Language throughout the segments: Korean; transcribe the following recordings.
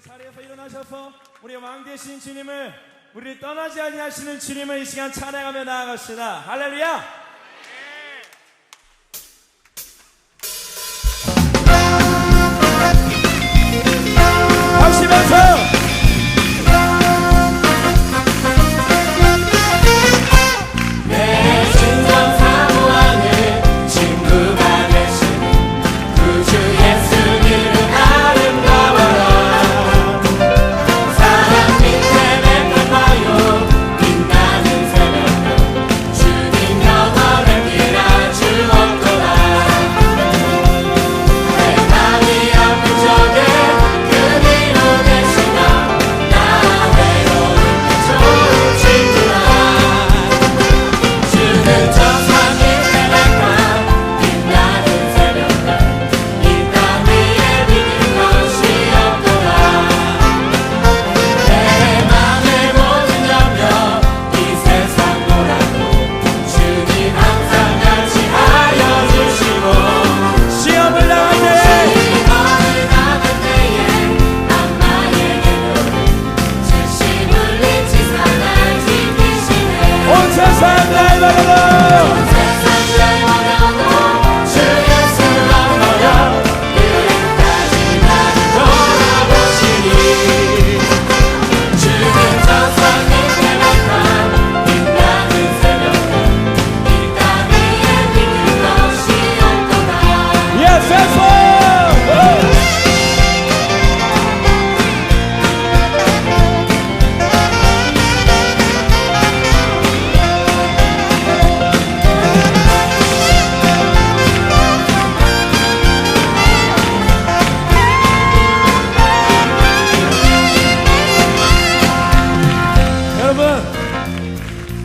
자리에서 일어나셔서 우리 왕 되신 주님을, 우리를 떠나지 아니하시는 주님을 이 시간 찬양하며 나아갑시다. 할렐루야. 하시면서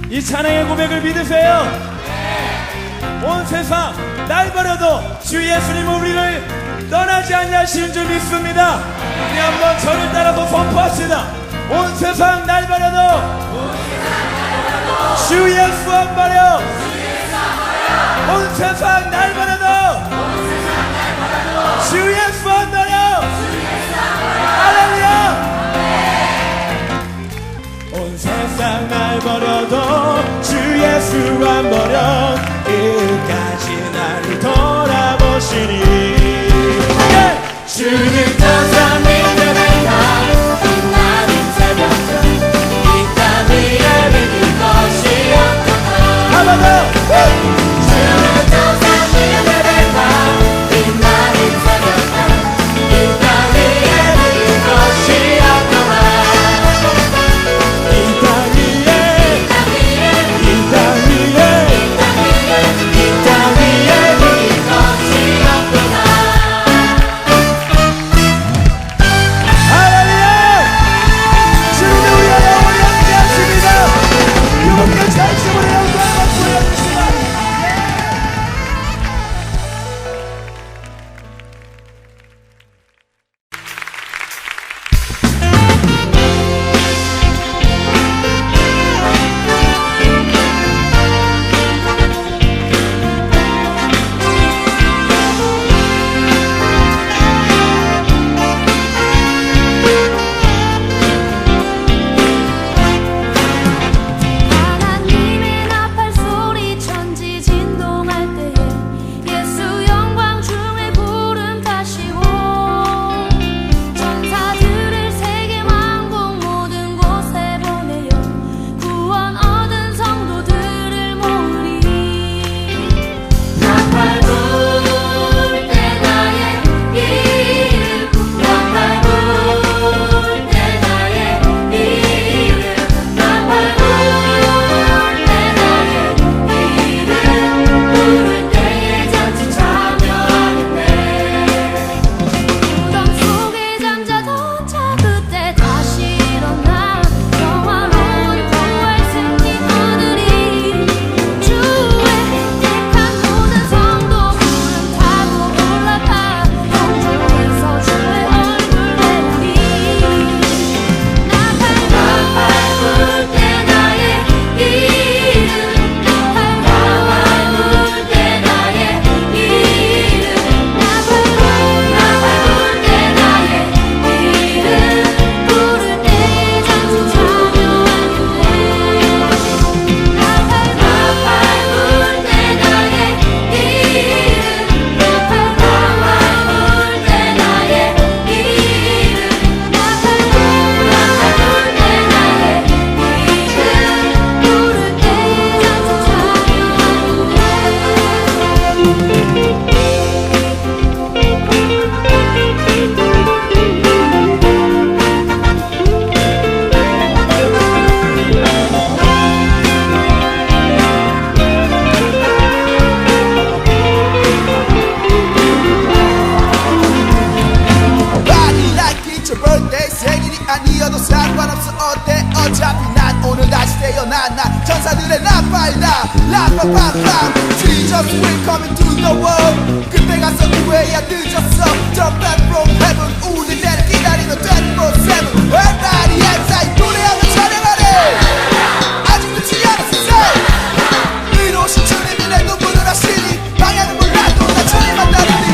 이 찬양의 고백을 믿으세요. 온 세상 날 버려도 주 예수님은 우리를 떠나지 않으시는 줄 믿습니다. 우리 한번 저를 따라서 선포합시다. 온 세상 날 버려도 주 예수 안 버려. 온 세상 날 버려도 주 예수 안 버려. 할렐루야. 온 세상 날 버려도 주 예수 안 버려. 끝까지 나를 돌아보시니 주는 항상 믿음이다. 빛나는 새벽별 이 땅 위에 믿을 것이 없구나. 한번 더. 주는 항상 믿음이다. 빛나는 새벽별 생일이 아니어도 상관없어 어때 어차피 난 오늘 다시 태어난 나 천사들의 라파이다 라파팜팜 Jesus will come into the world 그때 가서 후회야 늦었어 Jump back from heaven 우리 날 기다리는 24/7 Everybody outside 노래하며 찬양하래 아직 늦지 않았어 say 의로우신 주님이 내 눈물을 하시니 방향은 몰라도 나 주님만 따르니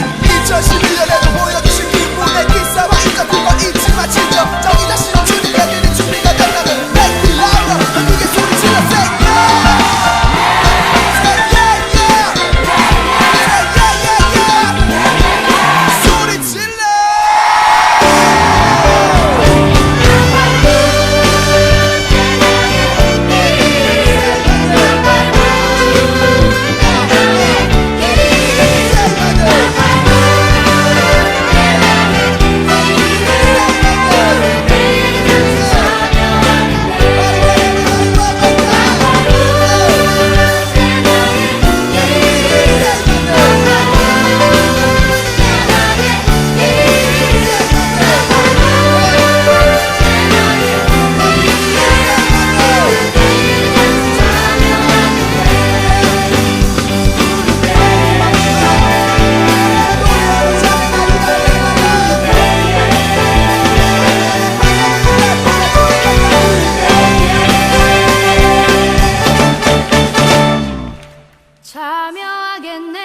2011년에도 보여주신 기쁨의 기싸움 진짜 그거 잊지 마 진정 저기 자신은 주님께 드릴 준비가 된다면 Make it louder 크게 소리 질러 say yeah Say yeah yeah Say yeah yeah yeah 소리 질러 참여하겠네.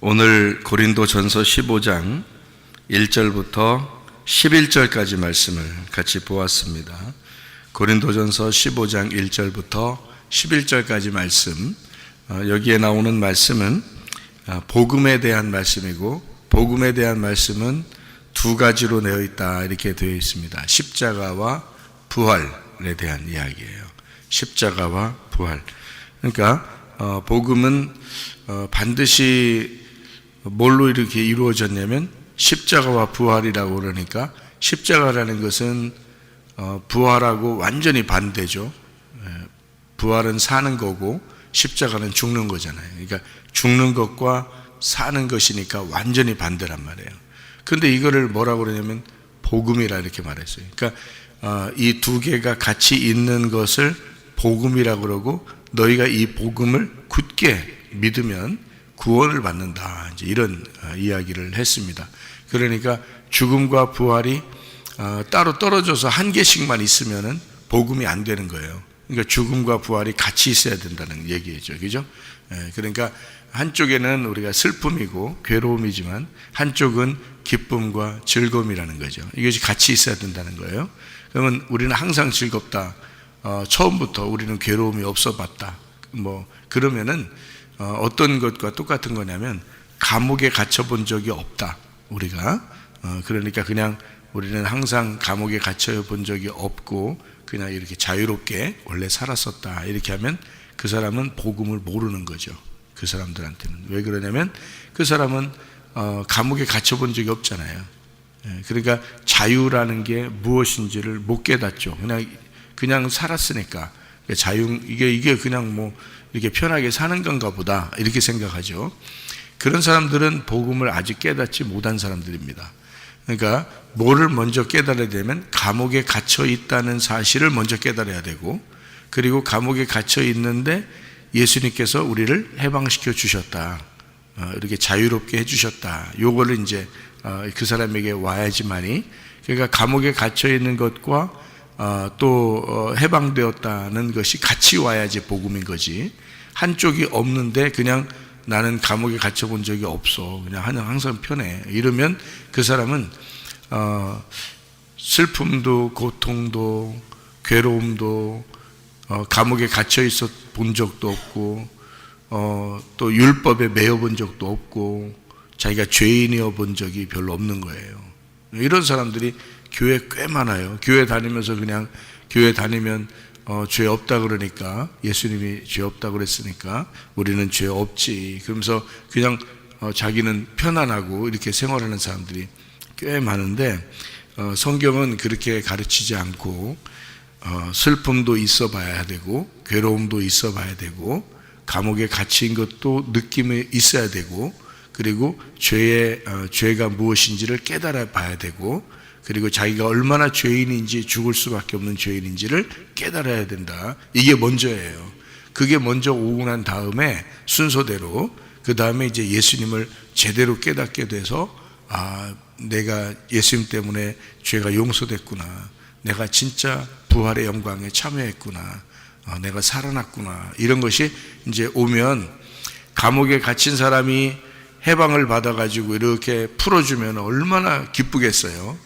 오늘 고린도전서 15장 1절부터 11절까지 말씀을 같이 보았습니다. 고린도전서 15장 1절부터 11절까지 말씀, 여기에 나오는 말씀은 복음에 대한 말씀이고, 복음에 대한 말씀은 두 가지로 되어 있다 이렇게 되어 있습니다. 십자가와 부활에 대한 이야기예요. 십자가와 부활. 그러니까 복음은 반드시 뭘로 이렇게 이루어졌냐면 십자가와 부활이라고 그러니까, 십자가라는 것은 부활하고 완전히 반대죠. 부활은 사는 거고 십자가는 죽는 거잖아요. 그러니까 죽는 것과 사는 것이니까 완전히 반대란 말이에요. 근데 이거를 뭐라고 그러냐면 복음이라 이렇게 말했어요. 그러니까 이 두 개가 같이 있는 것을 복음이라고 그러고, 너희가 이 복음을 굳게 믿으면 구원을 받는다, 이제 이런 이야기를 했습니다. 그러니까 죽음과 부활이 따로 떨어져서 한 개씩만 있으면은 복음이 안 되는 거예요. 그러니까 죽음과 부활이 같이 있어야 된다는 얘기죠, 그죠? 그러니까 한쪽에는 우리가 슬픔이고 괴로움이지만 한쪽은 기쁨과 즐거움이라는 거죠. 이것이 같이 있어야 된다는 거예요. 그러면 우리는 항상 즐겁다, 처음부터 우리는 괴로움이 없어 봤다, 뭐 그러면은 어떤 것과 똑같은 거냐면 감옥에 갇혀 본 적이 없다, 우리가. 그러니까 그냥 우리는 항상 감옥에 갇혀 본 적이 없고 그냥 이렇게 자유롭게 원래 살았었다, 이렇게 하면 그 사람은 복음을 모르는 거죠. 그 사람들한테는. 왜 그러냐면 그 사람은 감옥에 갇혀 본 적이 없잖아요. 그러니까 자유라는 게 무엇인지를 못 깨닫죠. 그냥 살았으니까 자유, 이게 그냥 뭐 이렇게 편하게 사는 건가 보다 이렇게 생각하죠. 그런 사람들은 복음을 아직 깨닫지 못한 사람들입니다. 그러니까 뭐를 먼저 깨달아야 되면 감옥에 갇혀 있다는 사실을 먼저 깨달아야 되고, 그리고 감옥에 갇혀 있는데 예수님께서 우리를 해방시켜 주셨다, 이렇게 자유롭게 해주셨다, 요거를 이제 그 사람에게 와야지만이, 그러니까 감옥에 갇혀 있는 것과 또 해방되었다는 것이 같이 와야지 복음인 거지. 한쪽이 없는데 그냥 나는 감옥에 갇혀 본 적이 없어, 그냥 항상 편해, 이러면 그 사람은 슬픔도 고통도 괴로움도 감옥에 갇혀 있어 본 적도 없고, 또 율법에 매여 본 적도 없고, 자기가 죄인이어 본 적이 별로 없는 거예요. 이런 사람들이 교회 꽤 많아요. 교회 다니면서 그냥 교회 다니면 죄 없다 그러니까, 예수님이 죄 없다 그랬으니까 우리는 죄 없지, 그러면서 그냥 자기는 편안하고 이렇게 생활하는 사람들이 꽤 많은데, 성경은 그렇게 가르치지 않고 슬픔도 있어 봐야 되고 괴로움도 있어 봐야 되고 감옥에 갇힌 것도 느낌이 있어야 되고, 그리고 죄가 무엇인지를 깨달아 봐야 되고, 그리고 자기가 얼마나 죄인인지, 죽을 수밖에 없는 죄인인지를 깨달아야 된다. 이게 먼저예요. 그게 먼저 오고 난 다음에 순서대로, 그 다음에 이제 예수님을 제대로 깨닫게 돼서, 내가 예수님 때문에 죄가 용서됐구나, 내가 진짜 부활의 영광에 참여했구나, 내가 살아났구나, 이런 것이 이제 오면, 감옥에 갇힌 사람이 해방을 받아가지고 이렇게 풀어주면 얼마나 기쁘겠어요.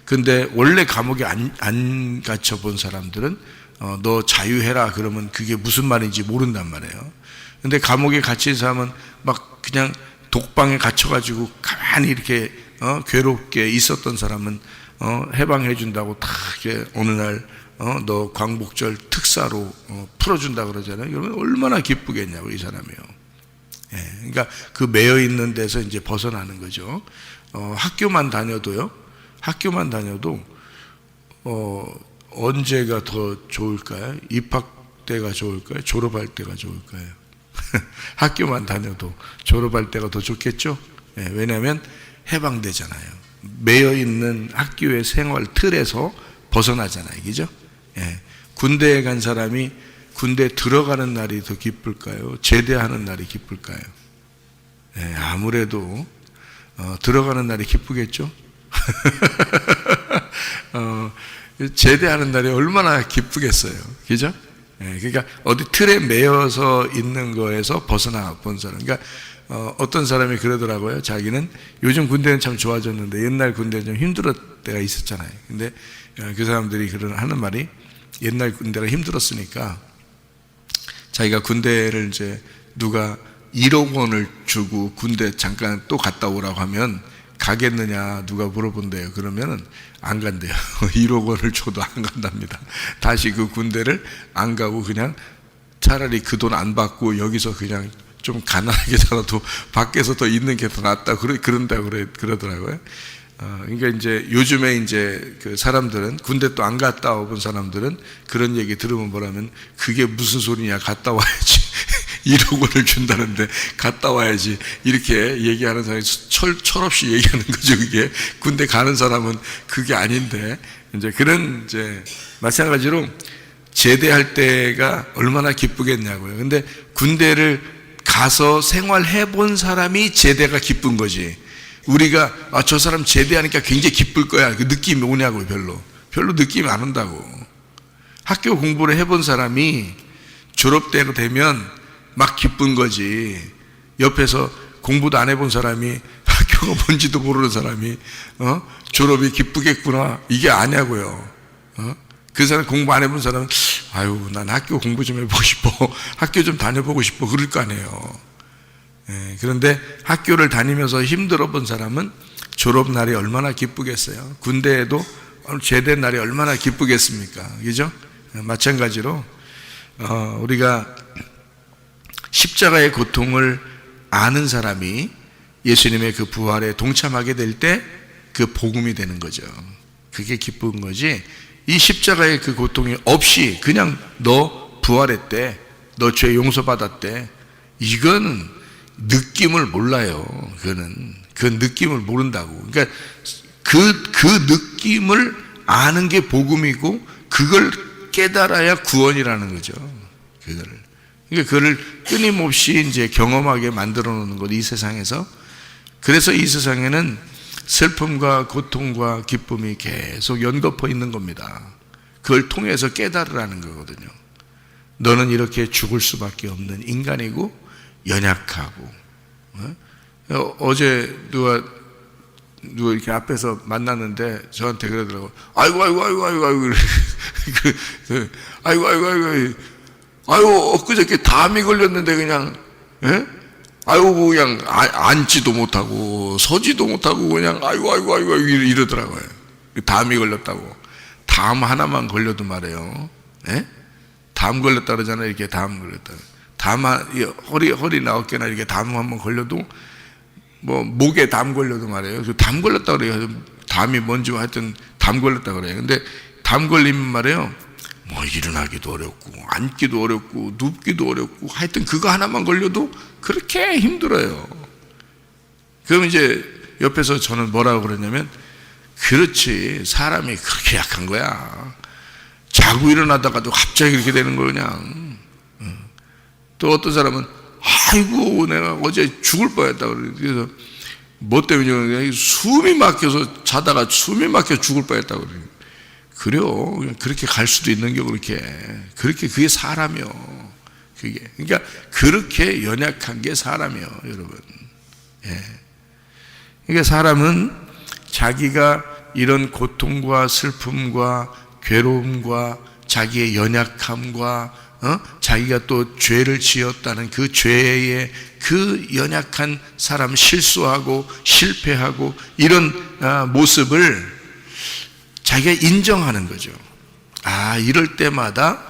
근데 원래 감옥에 안 갇혀 본 사람들은 너 자유해라 그러면 그게 무슨 말인지 모른단 말이에요. 근데 감옥에 갇힌 사람은 막 그냥 독방에 갇혀가지고 가만히 이렇게 괴롭게 있었던 사람은 해방해 준다고 다 이렇게 어느 날 너 광복절 특사로 풀어준다 그러잖아요. 그러면 얼마나 기쁘겠냐고, 이 사람이요. 예, 그러니까 그 매여 있는 데서 이제 벗어나는 거죠. 학교만 다녀도 언제가 더 좋을까요? 입학 때가 좋을까요? 졸업할 때가 좋을까요? 학교만 다녀도 졸업할 때가 더 좋겠죠? 예, 왜냐하면 해방되잖아요. 매여 있는 학교의 생활 틀에서 벗어나잖아요, 그죠? 예, 군대에 간 사람이 군대 들어가는 날이 더 기쁠까요? 제대하는 날이 기쁠까요? 예, 아무래도 들어가는 날이 기쁘겠죠? 제대하는 날이 얼마나 기쁘겠어요, 그죠? 예, 그러니까 어디 틀에 매여서 있는 거에서 벗어나 본 사람. 그러니까 어떤 사람이 그러더라고요. 자기는 요즘 군대는 참 좋아졌는데 옛날 군대는 좀 힘들었을 때가 있었잖아요. 근데 그 사람들이 하는 말이, 옛날 군대가 힘들었으니까 자기가 군대를 이제 누가 1억 원을 주고 군대 잠깐 또 갔다 오라고 하면 가겠느냐 누가 물어본대요. 그러면은 안 간대요. 1억 원을 줘도 안 간답니다. 다시 그 군대를 안 가고 그냥 차라리 그 돈 안 받고 여기서 그냥 좀 가난하게 살아도 밖에서 더 있는 게 더 낫다 그러더라고요. 그러니까 이제 요즘에 이제 그 사람들은, 군대 또 안 갔다 오본 사람들은 그런 얘기 들으면 뭐라면, 그게 무슨 소리냐, 갔다 와야지. 1억 원을 준다는데 갔다 와야지, 이렇게 얘기하는 사람이 철없이 얘기하는 거죠. 그게 군대 가는 사람은 그게 아닌데, 이제 그런, 이제 마찬가지로 제대할 때가 얼마나 기쁘겠냐고요. 근데 군대를 가서 생활해 본 사람이 제대가 기쁜 거지. 우리가 저 사람 제대하니까 굉장히 기쁠 거야, 그 느낌이 오냐고요. 별로 느낌이 안 온다고. 학교 공부를 해본 사람이 졸업대가 되면 막 기쁜 거지. 옆에서 공부도 안 해본 사람이, 학교가 뭔지도 모르는 사람이 졸업이 기쁘겠구나, 이게 아냐고요. 그 사람, 공부 안 해본 사람은 아유, 난 학교 공부 좀 해보고 싶어, 학교 좀 다녀보고 싶어, 그럴 거 아니에요. 예, 그런데 학교를 다니면서 힘들어 본 사람은 졸업날이 얼마나 기쁘겠어요. 군대에도 제대 날이 얼마나 기쁘겠습니까, 그죠? 마찬가지로 우리가 십자가의 고통을 아는 사람이 예수님의 그 부활에 동참하게 될 때 그 복음이 되는 거죠. 그게 기쁜 거지, 이 십자가의 그 고통이 없이 그냥 너 부활했대, 너 죄 용서받았대, 이거는 느낌을 몰라요. 그 느낌을 모른다고. 그러니까 그 느낌을 아는 게 복음이고, 그걸 깨달아야 구원이라는 거죠. 그거를. 그러니까 그걸 끊임없이 이제 경험하게 만들어 놓는 것, 이 세상에서. 그래서 이 세상에는 슬픔과 고통과 기쁨이 계속 연거푸 있는 겁니다. 그걸 통해서 깨달으라는 거거든요. 너는 이렇게 죽을 수밖에 없는 인간이고 연약하고. 어제 누가 이렇게 앞에서 만났는데 저한테 그러더라고. 아이고 엊그저께 담이 걸렸는데 그냥, 예? 아이고 그냥 앉지도 못하고 서지도 못하고 그냥 아이고 이러더라고요. 담이 걸렸다고. 담 하나만 걸려도 말이에요, 예? 담 걸렸다 그러잖아요. 이렇게 담 걸렸다. 허리나 어깨나 이렇게 담 한번 걸려도, 뭐, 목에 담 걸려도 말이에요. 담 걸렸다 그래요. 담이 뭔지 하여튼 담 걸렸다 그래요. 근데 담 걸리면 말이에요. 뭐, 일어나기도 어렵고, 앉기도 어렵고, 눕기도 어렵고, 하여튼 그거 하나만 걸려도 그렇게 힘들어요. 그럼 이제 옆에서 저는 뭐라고 그러냐면, 그렇지, 사람이 그렇게 약한 거야. 자고 일어나다가도 갑자기 그렇게 되는 거 그냥. 또 어떤 사람은 아이고 내가 어제 죽을 뻔했다 그래서 뭐 때문에 숨이 막혀서 자다가 숨이 막혀 죽을 뻔했다 그래요. 그냥 그렇게 갈 수도 있는 게 그렇게 그게 사람이요. 그러니까 그렇게 연약한 게 사람이요, 여러분. 예. 그러니까 사람은 자기가 이런 고통과 슬픔과 괴로움과 자기의 연약함과 자기가 또 죄를 지었다는 그 죄의 그 연약한 사람, 실수하고 실패하고 이런 모습을 자기가 인정하는 거죠. 이럴 때마다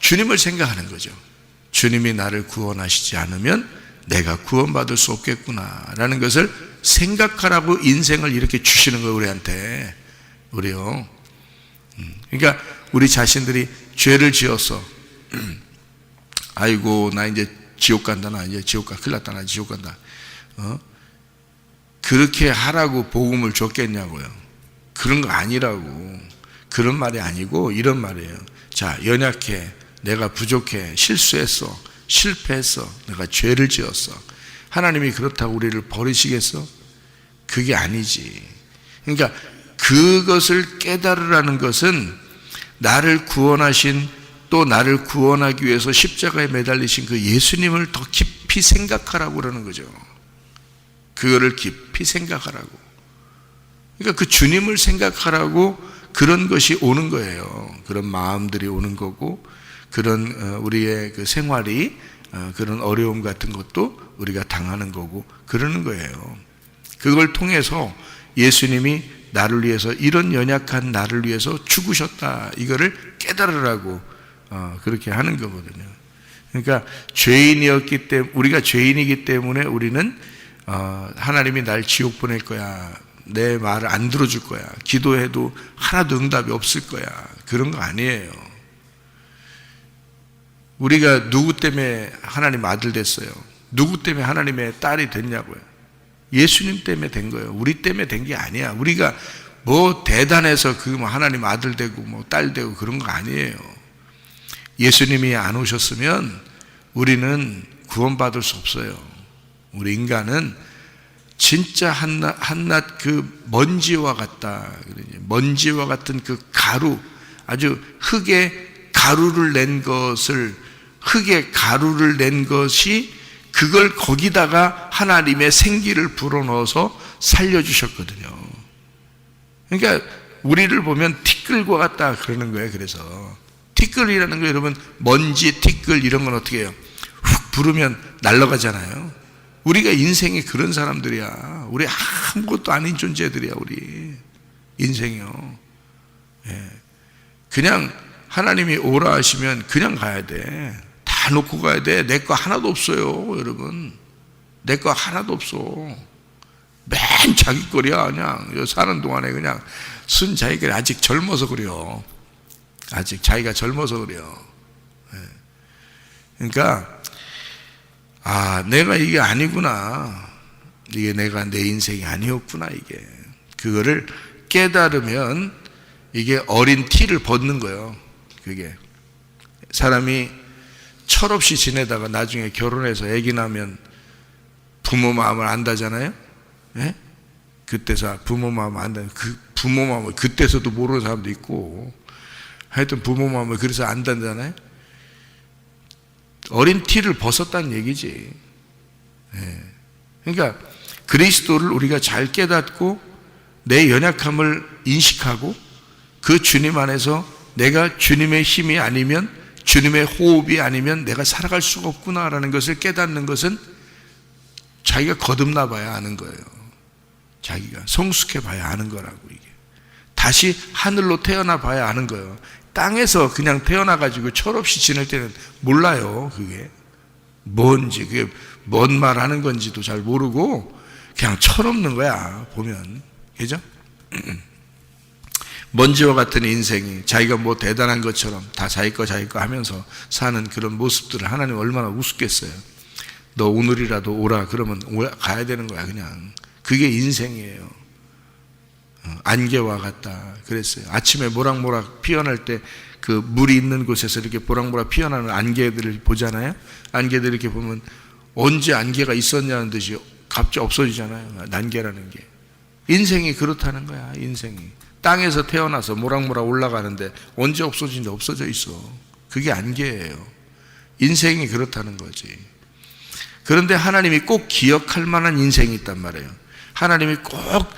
주님을 생각하는 거죠. 주님이 나를 구원하시지 않으면 내가 구원받을 수 없겠구나라는 것을 생각하라고 인생을 이렇게 주시는 거예요, 우리한테. 우리요. 그러니까 우리 자신들이 죄를 지어서 아이고 나 이제 지옥 간다, 나 이제 지옥 가, 큰일 났다, 나 지옥 간다. 그렇게 하라고 복음을 줬겠냐고요. 그런 거 아니라고. 그런 말이 아니고 이런 말이에요. 자, 연약해, 내가 부족해, 실수했어, 실패했어, 내가 죄를 지었어. 하나님이 그렇다고 우리를 버리시겠어? 그게 아니지. 그러니까 그것을 깨달으라는 것은 나를 구원하신, 또 나를 구원하기 위해서 십자가에 매달리신 그 예수님을 더 깊이 생각하라고 그러는 거죠. 그거를 깊이 생각하라고. 그러니까 그 주님을 생각하라고 그런 것이 오는 거예요. 그런 마음들이 오는 거고, 그런 우리의 그 생활이 그런 어려움 같은 것도 우리가 당하는 거고 그러는 거예요. 그걸 통해서 예수님이 나를 위해서, 이런 연약한 나를 위해서 죽으셨다, 이거를 깨달으라고 그렇게 하는 거거든요. 그러니까 죄인이었기 때문에, 우리가 죄인이기 때문에 우리는 하나님이 날 지옥 보낼 거야, 내 말을 안 들어줄 거야, 기도해도 하나도 응답이 없을 거야, 그런 거 아니에요. 우리가 누구 때문에 하나님 아들 됐어요? 누구 때문에 하나님의 딸이 됐냐고요? 예수님 때문에 된 거예요. 우리 때문에 된 게 아니야. 우리가 뭐 대단해서 그 뭐 하나님 아들 되고 뭐 딸 되고 그런 거 아니에요. 예수님이 안 오셨으면 우리는 구원받을 수 없어요. 우리 인간은 진짜 한낱 그 먼지와 같다. 먼지와 같은 그 가루, 아주 흙에 가루를 낸 것이 그걸 거기다가 하나님의 생기를 불어넣어서 살려주셨거든요. 그러니까 우리를 보면 티끌과 같다 그러는 거예요. 그래서 티끌이라는 거, 여러분, 먼지, 티끌 이런 건 어떻게 해요? 훅 부르면 날아가잖아요. 우리가 인생이 그런 사람들이야. 우리 아무것도 아닌 존재들이야, 우리 인생이요. 예. 그냥 하나님이 오라 하시면 그냥 가야 돼. 다 놓고 가야 돼. 내 거 하나도 없어요, 여러분. 내 거 하나도 없어. 맨 자기 거리야. 그냥 사는 동안에 그냥 순 자기 거리. 아직 젊어서 그래요. 아직 자기가 젊어서 그래요. 그러니까 내가 이게 아니구나, 이게 내가 내 인생이 아니었구나, 이게. 그거를 깨달으면 이게 어린 티를 벗는 거예요. 그게 사람이 철없이 지내다가 나중에 결혼해서 아기 나면 부모 마음을 안다잖아요. 예? 그때서 부모 마음을 안다. 그 부모 마음을 그때서도 모르는 사람도 있고, 하여튼 부모 마음을 그래서 안다잖아요. 어린 티를 벗었다는 얘기지. 예. 그러니까 그리스도를 우리가 잘 깨닫고 내 연약함을 인식하고 그 주님 안에서 내가 주님의 힘이 아니면, 주님의 호흡이 아니면 내가 살아갈 수가 없구나라는 것을 깨닫는 것은 자기가 거듭나 봐야 아는 거예요. 자기가 성숙해 봐야 아는 거라고. 이게 다시 하늘로 태어나 봐야 아는 거예요. 땅에서 그냥 태어나가지고 철없이 지낼 때는 몰라요. 그게 뭔지, 그게 뭔 말 하는 건지도 잘 모르고 그냥 철없는 거야, 보면. 그죠? 먼지와 같은 인생이 자기가 뭐 대단한 것처럼 다 자기 거 하면서 사는 그런 모습들을 하나님 얼마나 우습겠어요. 너 오늘이라도 오라 그러면 가야 되는 거야. 그냥 그게 인생이에요. 안개와 같다 그랬어요. 아침에 모락모락 피어날 때 그 물이 있는 곳에서 이렇게 모락모락 피어나는 안개들을 보잖아요. 안개들 이렇게 보면 언제 안개가 있었냐는 듯이 갑자기 없어지잖아요. 난개라는 게. 인생이 그렇다는 거야. 인생이 땅에서 태어나서 모락모락 올라가는데 언제 없어지는데 없어져 있어. 그게 안개예요. 인생이 그렇다는 거지. 그런데 하나님이 꼭 기억할 만한 인생이 있단 말이에요. 하나님이 꼭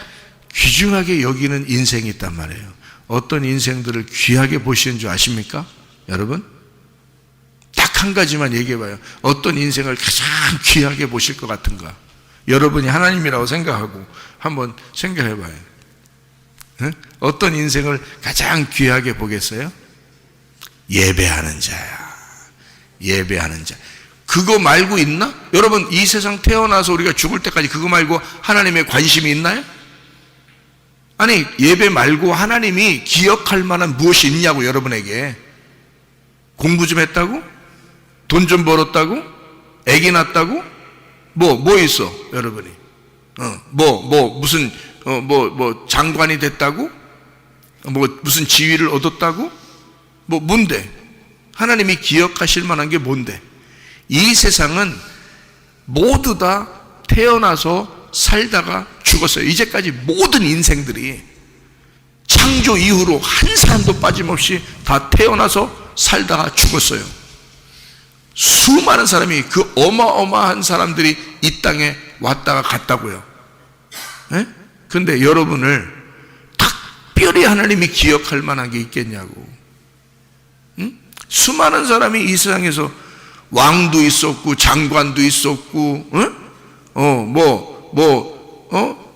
귀중하게 여기는 인생이 있단 말이에요. 어떤 인생들을 귀하게 보시는 줄 아십니까? 여러분? 딱 한 가지만 얘기해봐요. 어떤 인생을 가장 귀하게 보실 것 같은가? 여러분이 하나님이라고 생각하고 한번 생각해봐요. 응? 어떤 인생을 가장 귀하게 보겠어요? 예배하는 자야. 예배하는 자. 그거 말고 있나? 여러분, 이 세상 태어나서 우리가 죽을 때까지 그거 말고 하나님의 관심이 있나요? 아니, 예배 말고 하나님이 기억할 만한 무엇이 있냐고. 여러분에게 공부 좀 했다고? 돈 좀 벌었다고? 애기 낳았다고? 뭐 있어 여러분이? 무슨 장관이 됐다고? 무슨 지위를 얻었다고? 뭔데? 하나님이 기억하실 만한 게 뭔데? 이 세상은 모두 다 태어나서 살다가 죽었어요. 이제까지 모든 인생들이 창조 이후로 한 사람도 빠짐없이 다 태어나서 살다가 죽었어요. 수많은 사람이, 그 어마어마한 사람들이 이 땅에 왔다가 갔다고요. 그런데 여러분을 특별히 하나님이 기억할 만한 게 있겠냐고. 응? 수많은 사람이 이 세상에서 왕도 있었고 장관도 있었고,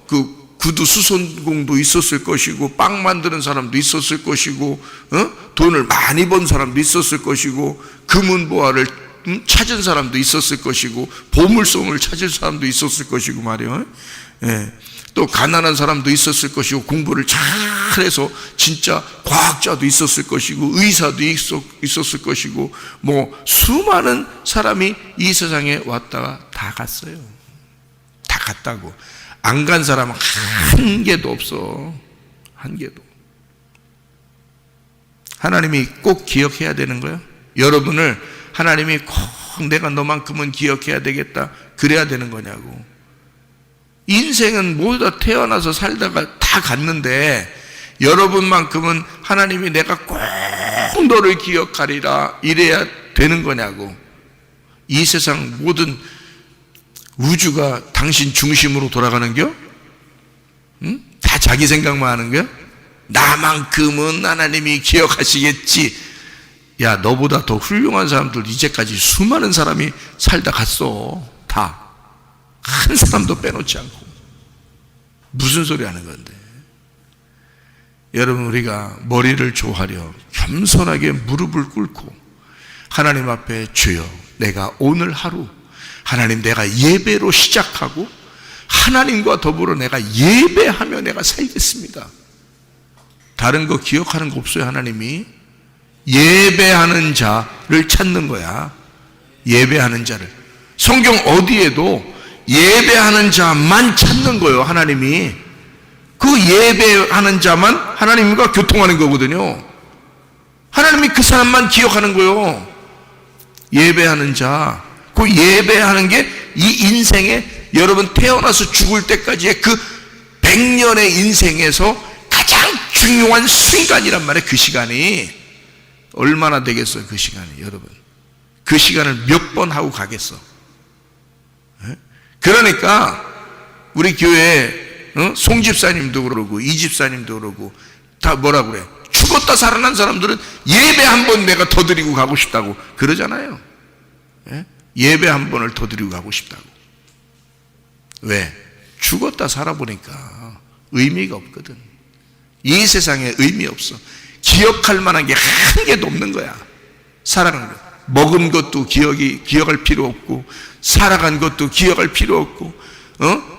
그 구두 수선공도 있었을 것이고, 빵 만드는 사람도 있었을 것이고, 돈을 많이 번 사람도 있었을 것이고, 금은보화를 찾은 사람도 있었을 것이고, 보물섬을 찾을 사람도 있었을 것이고 말이에요. 예. 또 가난한 사람도 있었을 것이고, 공부를 잘해서 진짜 과학자도 있었을 것이고, 의사도 있었을 것이고, 수많은 사람이 이 세상에 왔다가 다 갔어요. 다 갔다고. 안 간 사람은 한 개도 없어. 한 개도. 하나님이 꼭 기억해야 되는 거예요. 여러분을 하나님이 꼭 내가 너만큼은 기억해야 되겠다 그래야 되는 거냐고. 인생은 모두 다 태어나서 살다가 다 갔는데 여러분만큼은 하나님이 내가 꼭 너를 기억하리라 이래야 되는 거냐고. 이 세상 모든 우주가 당신 중심으로 돌아가는겨? 응? 다 자기 생각만 하는겨? 나만큼은 하나님이 기억하시겠지. 야, 너보다 더 훌륭한 사람들 이제까지 수많은 사람이 살다 갔어. 다. 한 사람도 빼놓지 않고. 무슨 소리 하는 건데? 여러분, 우리가 머리를 조아려 겸손하게 무릎을 꿇고 하나님 앞에, 주여, 내가 오늘 하루 하나님, 내가 예배로 시작하고 하나님과 더불어 내가 예배하며 내가 살겠습니다. 다른 거 기억하는 거 없어요. 하나님이 예배하는 자를 찾는 거야. 예배하는 자를. 성경 어디에도 예배하는 자만 찾는 거예요. 하나님이. 그 예배하는 자만 하나님과 교통하는 거거든요. 하나님이 그 사람만 기억하는 거예요. 예배하는 자. 그 예배하는 게 이 인생에, 여러분 태어나서 죽을 때까지의 그 100년의 인생에서 가장 중요한 순간이란 말이에요. 그 시간이 얼마나 되겠어요? 그 시간이. 여러분, 그 시간을 몇 번 하고 가겠어? 그러니까 우리 교회 송 집사님도 그러고 이 집사님도 그러고 다 뭐라 그래? 죽었다 살아난 사람들은 예배 한 번 내가 더 드리고 가고 싶다고 그러잖아요. 예배 한 번을 더 드리고 가고 싶다고. 왜? 죽었다 살아보니까 의미가 없거든. 이 세상에 의미 없어. 기억할 만한 게 한 개도 없는 거야. 살아가는 거. 먹은 것도 기억할 필요 없고, 살아간 것도 기억할 필요 없고,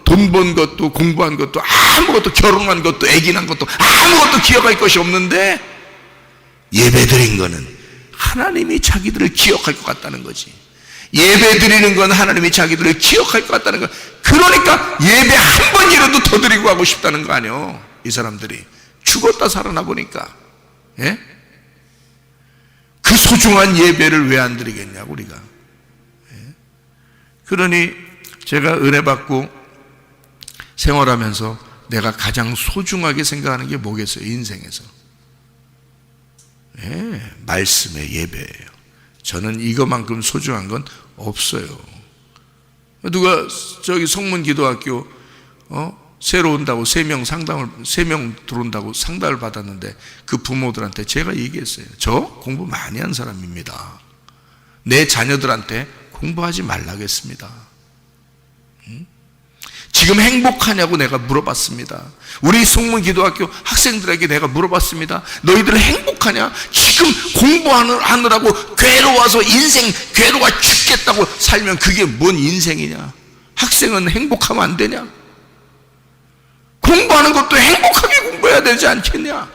돈 번 것도, 공부한 것도, 아무것도, 결혼한 것도, 애기 낳은 것도 아무것도 기억할 것이 없는데, 예배 드린 거는 하나님이 자기들을 기억할 것 같다는 거지. 예배 드리는 건 하나님이 자기들을 기억할 것 같다는 거. 그러니까 예배 한 번이라도 더 드리고 하고 싶다는 거 아니요. 이 사람들이 죽었다 살아나 보니까. 예? 그 소중한 예배를 왜 안 드리겠냐고 우리가. 예? 그러니 제가 은혜 받고 생활하면서 내가 가장 소중하게 생각하는 게 뭐겠어요? 인생에서. 예, 말씀의 예배예요. 저는 이거만큼 소중한 건 없어요. 누가 저기 성문기도학교 새로 온다고 3명 들어온다고 상담을 받았는데 그 부모들한테 제가 얘기했어요. 저 공부 많이 한 사람입니다. 내 자녀들한테 공부하지 말라겠습니다. 지금 행복하냐고 내가 물어봤습니다. 우리 성문기도학교 학생들에게 내가 물어봤습니다. 너희들 행복하냐? 지금 공부하느라고 괴로워서 인생 괴로워 죽겠다고 살면 그게 뭔 인생이냐? 학생은 행복하면 안 되냐? 공부하는 것도 행복하게 공부해야 되지 않겠냐?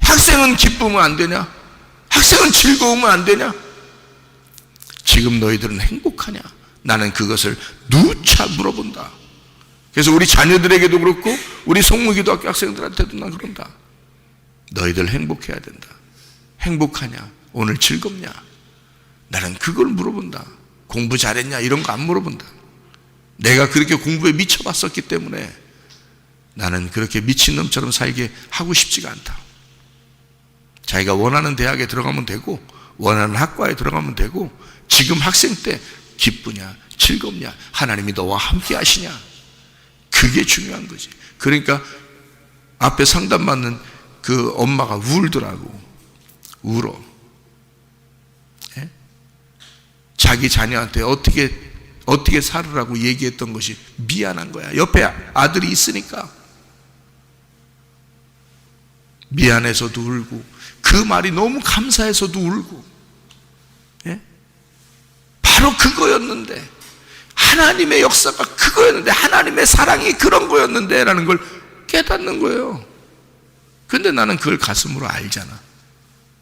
학생은 기쁘면 안 되냐? 학생은 즐거우면 안 되냐? 지금 너희들은 행복하냐? 나는 그것을 누차 물어본다. 그래서 우리 자녀들에게도 그렇고 우리 성무기도학교 학생들한테도 난 그런다. 너희들 행복해야 된다. 행복하냐? 오늘 즐겁냐? 나는 그걸 물어본다. 공부 잘했냐? 이런 거 안 물어본다. 내가 그렇게 공부에 미쳐봤었기 때문에 나는 그렇게 미친놈처럼 살게 하고 싶지가 않다. 자기가 원하는 대학에 들어가면 되고 원하는 학과에 들어가면 되고 지금 학생 때 기쁘냐 즐겁냐 하나님이 너와 함께 하시냐 그게 중요한 거지. 그러니까 앞에 상담받는 그 엄마가 울더라고. 울어. 예? 자기 자녀한테 어떻게 살으라고 얘기했던 것이 미안한 거야. 옆에 아들이 있으니까 미안해서도 울고 그 말이 너무 감사해서도 울고. 예? 바로 그거였는데 하나님의 역사가 그거였는데 하나님의 사랑이 그런 거였는데 라는 걸 깨닫는 거예요. 근데 나는 그걸 가슴으로 알잖아.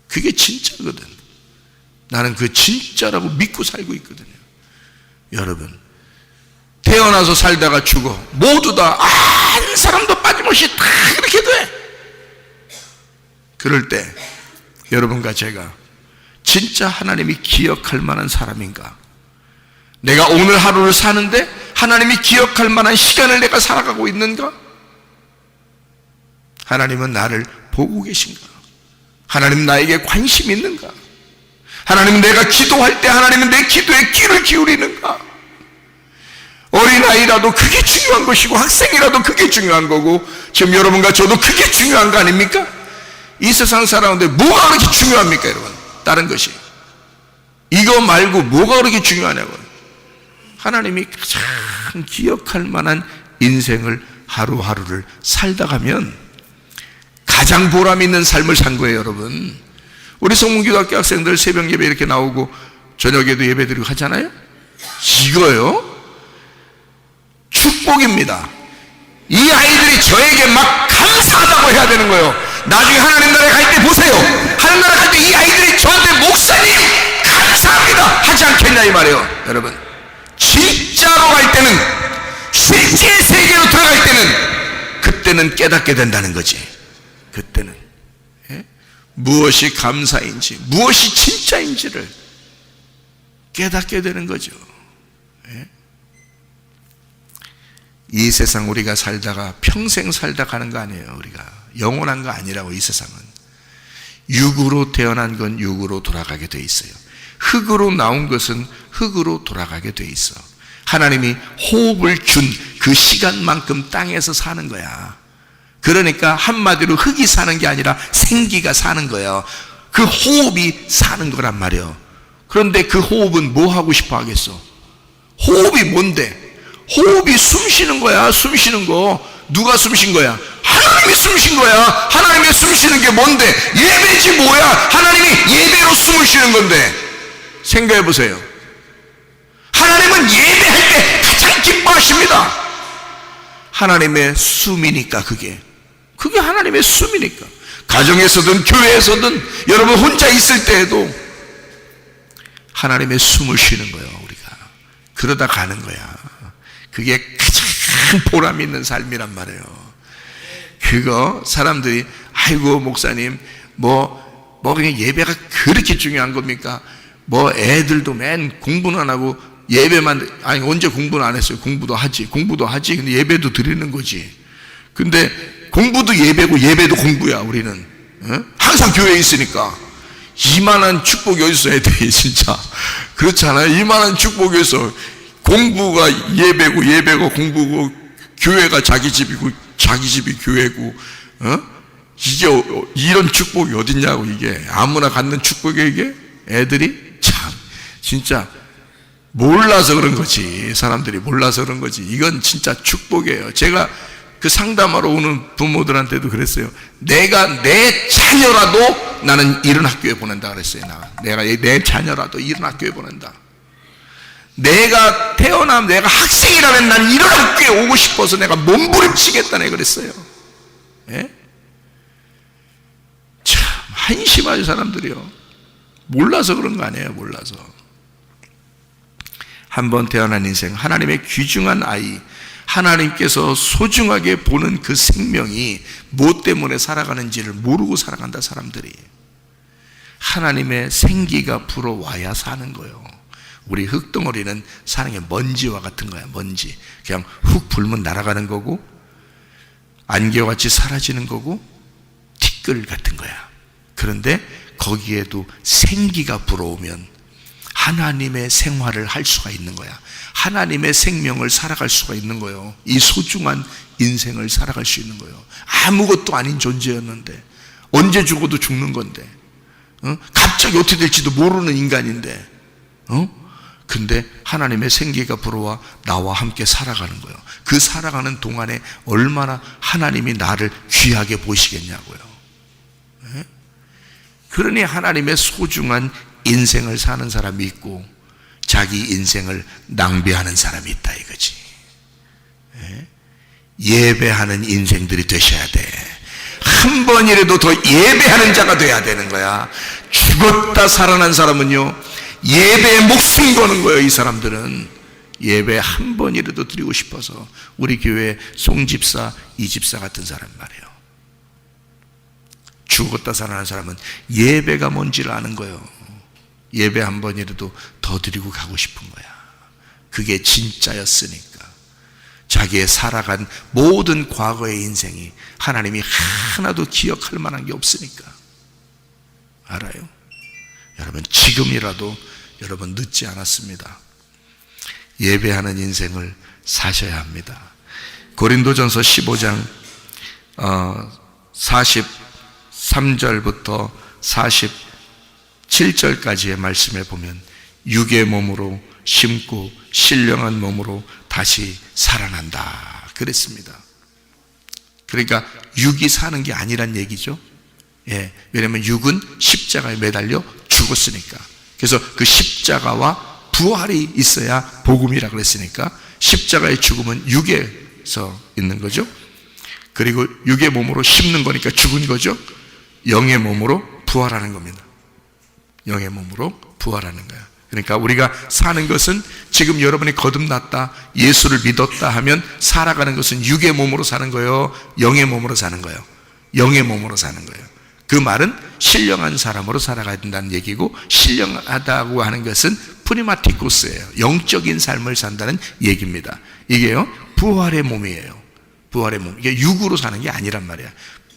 그게 진짜거든. 나는 그 진짜라고 믿고 살고 있거든요. 여러분 태어나서 살다가 죽어 모두 다 한 사람도 빠짐없이 다 그렇게 돼. 그럴 때 여러분과 제가 진짜 하나님이 기억할 만한 사람인가? 내가 오늘 하루를 사는데 하나님이 기억할 만한 시간을 내가 살아가고 있는가? 하나님은 나를 보고 계신가? 하나님 나에게 관심 있는가? 하나님은 내가 기도할 때 하나님은 내 기도에 귀를 기울이는가? 어린아이라도 그게 중요한 것이고 학생이라도 그게 중요한 거고 지금 여러분과 저도 그게 중요한 거 아닙니까? 이 세상 살아오는데 뭐가 그렇게 중요합니까 여러분? 다른 것이 이거 말고 뭐가 그렇게 중요하냐고. 하나님이 가장 기억할 만한 인생을 하루하루를 살다 가면 가장 보람 있는 삶을 산 거예요 여러분. 우리 성문기도학교 학생들 새벽 예배 이렇게 나오고 저녁에도 예배 드리고 하잖아요. 이거요 축복입니다. 이 아이들이 저에게 막 감사하다고 해야 되는 거예요. 나중에 하나님 나라에 갈 때 보세요. 하나님 나라에 갈 때 이 아이들이 저한테 목사님 감사합니다 하지 않겠냐 이 말이에요. 여러분 진짜로 갈 때는 실제 세계로 들어갈 때는 그때는 깨닫게 된다는 거지. 그때는 무엇이 감사인지 무엇이 진짜인지를 깨닫게 되는 거죠. 이 세상 우리가 살다가 평생 살다 가는 거 아니에요. 우리가 영원한 거 아니라고. 이 세상은 육으로 태어난 건 육으로 돌아가게 돼 있어요. 흙으로 나온 것은 흙으로 돌아가게 돼 있어. 하나님이 호흡을 준 그 시간만큼 땅에서 사는 거야. 그러니까 한마디로 흙이 사는 게 아니라 생기가 사는 거예요. 그 호흡이 사는 거란 말이에요. 그런데 그 호흡은 뭐 하고 싶어 하겠어? 호흡이 뭔데? 호흡이 숨 쉬는 거야. 숨 쉬는 거. 누가 숨 쉰 거야? 하나님이 숨 쉰 거야. 하나님의 숨 쉬는 게 뭔데? 예배지 뭐야? 하나님이 예배로 숨을 쉬는 건데. 생각해 보세요. 하나님은 예배할 때 가장 기뻐하십니다. 하나님의 숨이니까 그게 하나님의 숨이니까. 가정에서든 교회에서든 여러분 혼자 있을 때에도 하나님의 숨을 쉬는 거예요. 우리가 그러다 가는 거야. 그게 가장 보람 있는 삶이란 말이에요. 그거 사람들이 아이고 목사님 뭐 그냥 예배가 그렇게 중요한 겁니까? 뭐 애들도 맨 공부는 안 하고 예배만, 아니 언제 공부는 안 했어요. 공부도 하지 근데 예배도 드리는 거지. 근데 공부도 예배고 예배도 공부야. 우리는 항상 교회에 있으니까. 이만한 축복이 어디서 애들이 진짜 그렇잖아요. 이만한 축복이 어디서. 공부가 예배고 예배가 공부고 교회가 자기 집이고 자기 집이 교회고 이게 이런 축복이 어딨냐고. 이게 아무나 갖는 축복이 이게. 애들이 참 진짜 몰라서 그런 거지. 사람들이 몰라서 그런 거지. 이건 진짜 축복이에요. 제가 그 상담하러 오는 부모들한테도 그랬어요. 내가 내 자녀라도 나는 이런 학교에 보낸다 그랬어요. 내가 내 자녀라도 이런 학교에 보낸다. 내가 태어나면 내가 학생이라면 난 이런 학교에 오고 싶어서 내가 몸부림치겠다네 그랬어요. 예? 참 한심하죠 사람들이요. 몰라서 그런 거 아니에요. 몰라서. 한번 태어난 인생, 하나님의 귀중한 아이, 하나님께서 소중하게 보는 그 생명이 무엇 때문에 살아가는지를 모르고 살아간다. 사람들이 하나님의 생기가 불어와야 사는 거예요. 우리 흙덩어리는 사는 게 먼지와 같은 거야. 먼지 그냥 훅 불면 날아가는 거고 안개같이 사라지는 거고 티끌 같은 거야. 그런데 거기에도 생기가 불어오면 하나님의 생활을 할 수가 있는 거야. 하나님의 생명을 살아갈 수가 있는 거예요. 이 소중한 인생을 살아갈 수 있는 거예요. 아무것도 아닌 존재였는데 언제 죽어도 죽는 건데 갑자기 어떻게 될지도 모르는 인간인데 근데 하나님의 생기가 불어와 나와 함께 살아가는 거예요. 그 살아가는 동안에 얼마나 하나님이 나를 귀하게 보시겠냐고요. 그러니 하나님의 소중한 인생을 사는 사람이 있고 자기 인생을 낭비하는 사람이 있다 이거지. 예배하는 인생들이 되셔야 돼. 한 번이라도 더 예배하는 자가 돼야 되는 거야. 죽었다 살아난 사람은요 예배에 목숨 거는 거예요. 이 사람들은 예배 한 번이라도 드리고 싶어서. 우리 교회 송집사, 이집사 같은 사람 말이에요. 죽었다 살아난 사람은 예배가 뭔지를 아는 거예요. 예배 한 번이라도 더 드리고 가고 싶은 거야. 그게 진짜였으니까. 자기의 살아간 모든 과거의 인생이 하나님이 하나도 기억할 만한 게 없으니까. 알아요? 여러분 지금이라도 여러분 늦지 않았습니다. 예배하는 인생을 사셔야 합니다. 고린도전서 15장 43절부터 47절까지의 말씀에 보면 육의 몸으로 심고 신령한 몸으로 다시 살아난다 그랬습니다. 그러니까 육이 사는 게 아니란 얘기죠. 예, 왜냐하면 육은 십자가에 매달려 죽었으니까. 그래서 그 십자가와 부활이 있어야 복음이라 그랬으니까 십자가의 죽음은 육에서 있는 거죠. 그리고 육의 몸으로 심는 거니까 죽은 거죠. 영의 몸으로 부활하는 겁니다. 영의 몸으로 부활하는 거야. 그러니까 우리가 사는 것은 지금 여러분이 거듭났다, 예수를 믿었다 하면 살아가는 것은 육의 몸으로 사는 거예요, 영의 몸으로 사는 거예요. 영의 몸으로 사는 거예요. 그 말은 신령한 사람으로 살아가야 된다는 얘기고, 신령하다고 하는 것은 프리마티코스예요. 영적인 삶을 산다는 얘기입니다. 이게요 부활의 몸이에요. 부활의 몸. 이게 육으로 사는 게 아니란 말이야.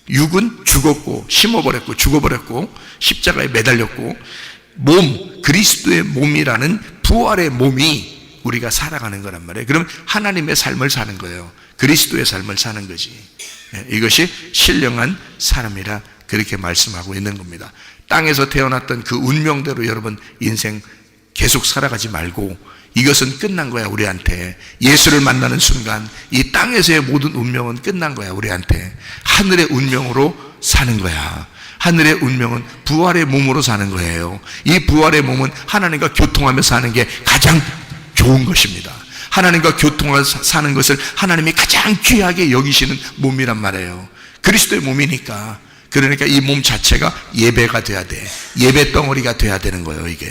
육은 죽었고 심어버렸고 죽어버렸고 십자가에 매달렸고, 몸, 그리스도의 몸이라는 부활의 몸이 우리가 살아가는 거란 말이에요. 그럼 하나님의 삶을 사는 거예요. 그리스도의 삶을 사는 거지. 이것이 신령한 사람이라 그렇게 말씀하고 있는 겁니다. 땅에서 태어났던 그 운명대로 여러분 인생 계속 살아가지 말고 이것은 끝난 거야, 우리한테. 예수를 만나는 순간 이 땅에서의 모든 운명은 끝난 거야, 우리한테. 하늘의 운명으로 사는 거야. 하늘의 운명은 부활의 몸으로 사는 거예요. 이 부활의 몸은 하나님과 교통하며 사는 게 가장 좋은 것입니다. 하나님과 교통하며 사는 것을 하나님이 가장 귀하게 여기시는 몸이란 말이에요. 그리스도의 몸이니까. 그러니까 이 몸 자체가 예배가 돼야 돼. 예배 덩어리가 돼야 되는 거예요, 이게.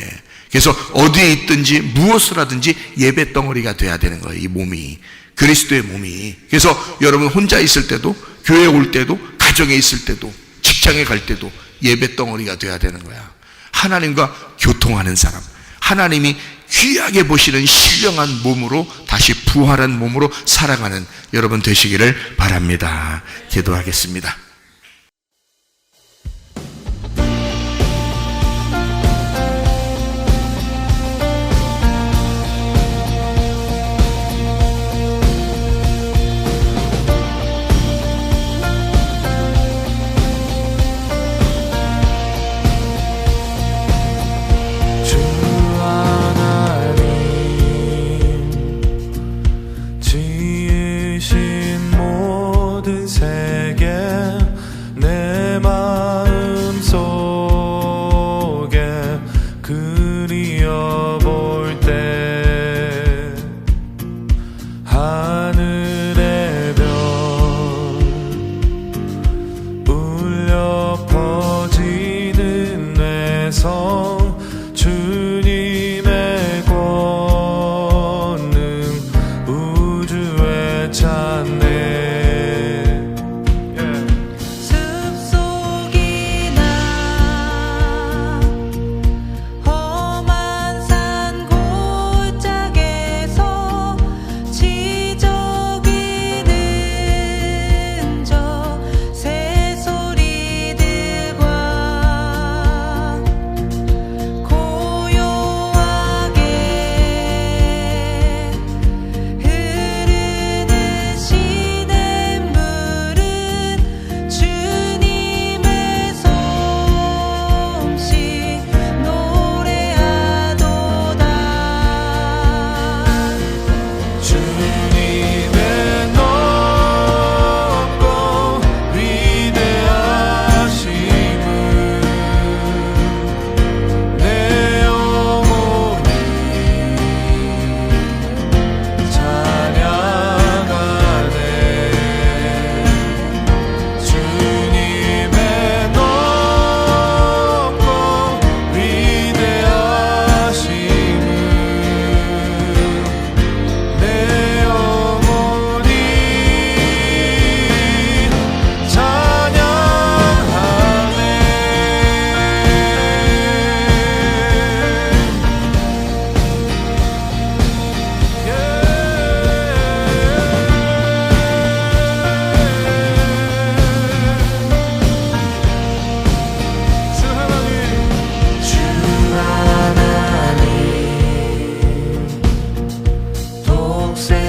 그래서 어디에 있든지 무엇을 하든지 예배 덩어리가 돼야 되는 거예요, 이 몸이. 그리스도의 몸이. 그래서 여러분 혼자 있을 때도, 교회에 올 때도, 가정에 있을 때도, 직장에 갈 때도 예배 덩어리가 돼야 되는 거야. 하나님과 교통하는 사람, 하나님이 귀하게 보시는 신령한 몸으로 다시 부활한 몸으로 살아가는 여러분 되시기를 바랍니다. 기도하겠습니다. say